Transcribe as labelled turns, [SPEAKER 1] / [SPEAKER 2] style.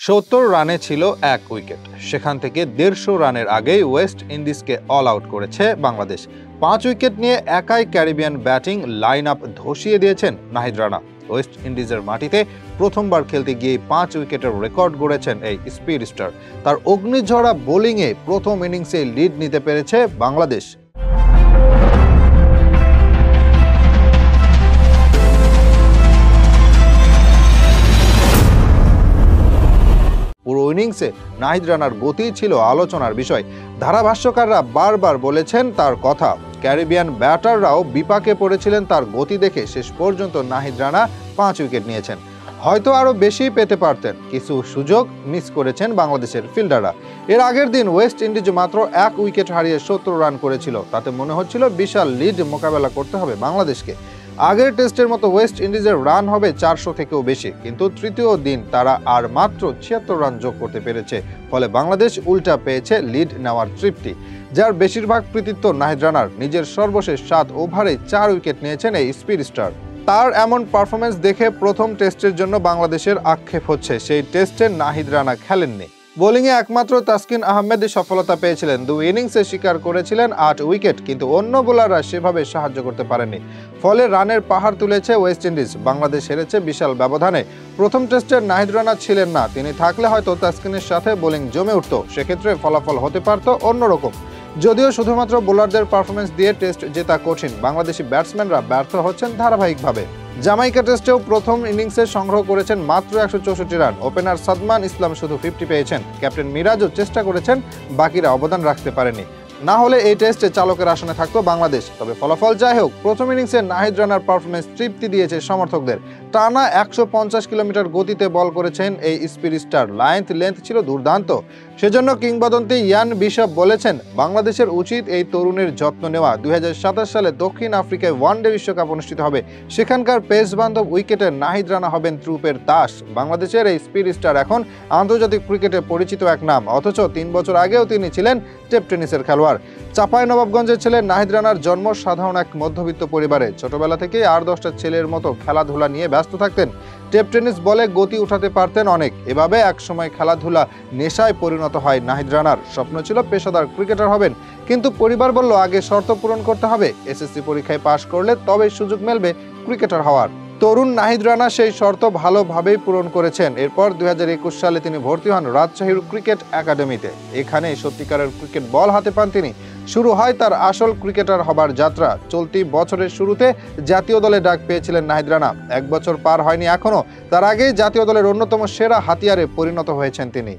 [SPEAKER 1] ৭০ রানে ছিল ১ উইকেট। সেখান থেকে ১৫০ রানের আগেই ওয়েস্ট ইন্ডিজকে অল আউট করেছে বাংলাদেশ। ৫ উইকেট নিয়ে একাই ক্যারিবিয়ান ব্যাটিং লাইন আপ ধসিয়ে দিয়েছেন নাহিদ রানা। ওয়েস্ট ইন্ডিজের মাটিতে প্রথমবার খেলতে গিয়ে ৫ উইকেটের রেকর্ড গড়েছেন এই স্পিড স্টার। তার অগ্নিঝরা বোলিংয়ে প্রথম ইনিংসে লিড নিতে পেরেছে বাংলাদেশ। পুরো ইনিংসে নাহিদ রানার গতি ছিল আলোচনার বিষয়। ধারাভাষ্যকাররা বারবার বলেছেন তার কথা। ক্যারিবিয়ান ব্যাটাররাও বিপাকে পড়েছিলেন তার গতি দেখে। শেষ পর্যন্ত নাহিদ রানা ৫ উইকেট নিয়েছেন। হয়তো আরও বেশি পেতে পারতেন, কিছু সুযোগ মিস করেছেন বাংলাদেশের ফিল্ডাররা। এর আগের দিন ওয়েস্ট ইন্ডিজ মাত্র ১ উইকেট হারিয়ে ৭০ রান করেছিল। তাতে মনে হচ্ছিল বিশাল লিড মোকাবেলা করতে হবে বাংলাদেশকে। আগের টেস্টের মতো ওয়েস্ট ইন্ডিজের রান হবে ৪০০ থেকেও বেশি, কিন্তু তৃতীয় দিন তারা আর মাত্র ৭৬ রান যোগ করতে পেরেছে। ফলে বাংলাদেশ উল্টা পেয়েছে লিড নেওয়ার তৃপ্তি, যার বেশিরভাগ কৃতিত্ব নাহিদ রানার। নিজের সর্বশেষ ৭ ওভারে ৪ উইকেট নিয়েছেন এই স্পিড স্টার। তার এমন পারফরমেন্স দেখে প্রথম টেস্টের জন্য বাংলাদেশের আক্ষেপ হচ্ছে, সেই টেস্টে নাহিদ রানা খেলেননি। বোলিংয়ে একমাত্র তাসকিন আহমেদ সফলতা পেয়েছিলেন। ২ ইনিংসে শিকার করেছিলেন ৮ উইকেট, কিন্তু অন্য বোলাররা সেভাবে সাহায্য করতে পারেনি। ফলে রানের পাহাড় তুলেছে ওয়েস্ট ইন্ডিজ। বাংলাদেশ হেরেছে বিশাল ব্যবধানে। প্রথম টেস্টে নাহিদ রানা ছিলেন না। তিনি থাকলে হয়তো তাসকিনের সাথে বোলিং জমে উঠত। সেক্ষেত্রে ফলাফল হতে পারত অন্যরকম। যদিও শুধুমাত্র বোলারদের পারফরমেন্স দিয়ে টেস্ট জেতা কঠিন, বাংলাদেশি ব্যাটসম্যানরা ব্যর্থ হচ্ছেন ধারাবাহিকভাবে। জামাইকা টেস্টেও প্রথম ইনিংসে সংগ্রহ করেছেন মাত্র ১৬৪ রান। ওপেনার সাদমান ইসলাম শুধু 50 পেয়েছেন। ক্যাপ্টেন মিরাজও চেষ্টা করেছেন, বাকিরা অবদান রাখতে পারেনি। না হলে এই টেস্টে চালকের আসনে থাকতো বাংলাদেশ। তবে ফলাফল যাই হোক, প্রথম ইনিংসে নাহিদ রানার পারফরমেন্স তৃপ্তি দিয়েছে সমর্থকদের। টানা ১৫০ কিলোমিটার গতিতে বল করেছেন এই স্পিড স্টার। লেন্থ ছিল দুর্দান্ত। সেজন্য কিংবদন্তি ইয়ান বিশপ বলেছেন, বাংলাদেশের উচিত এই তরুণের যত্ন নেওয়া। ২০২৭ সালে দক্ষিণ আফ্রিকায় ওয়ানডে বিশ্বকাপ অনুষ্ঠিত হবে। সেখানকার পেস বান্ধব উইকেটে নাহিদ রানা হবেন ত্রুপের তাস। বাংলাদেশের এই স্পিড স্টার এখন আন্তর্জাতিক ক্রিকেটে পরিচিত এক নাম, অথচ ৩ বছর আগেও তিনি ছিলেন টেপ টেনিসের খেলোয়াড়। চাঁপাইনবাবগঞ্জের ছেলে নাহিদ রানার জন্ম সাধারণ এক মধ্যবিত্ত পরিবারে। ছোটবেলা থেকেই ৮-১০টা ছেলের মতো খেলাধুলা নিয়ে ব্যস্ত থাকতেন। টেপ টেনিস বলে গতি উঠাতে পারতেন অনেক। এভাবে একসময় খেলাধুলা নেশায় পরিণত হয় নাহিদ রানার। স্বপ্ন ছিল পেশাদার ক্রিকেটার হবেন, কিন্তু পরিবার বলল আগে শর্ত পূরণ করতে হবে। এসএসসি পরীক্ষায় পাশ করলে তবে সুযোগ মিলবে ক্রিকেটার হওয়ার। তরুণ নাহিদ রানা সেই শর্ত ভালোভাবেই পূরণ করেছেন। এরপর ২০২১ সালে তিনি ভর্তি হন রাজশাহীর ক্রিকেট একাডেমিতে। এখানে সত্যিকারের ক্রিকেট বল হাতে পান তিনি। শুরু হয় তার আসল ক্রিকেটার হবার যাত্রা। চলতি বছরের শুরুতে জাতীয় দলে ডাক পেয়েছিলেন নাহিদ রানা। ১ বছর পার হয়নি এখনো, তার আগেই জাতীয় দলের অন্যতম সেরা হাতিয়ারে পরিণত হয়েছেন তিনি।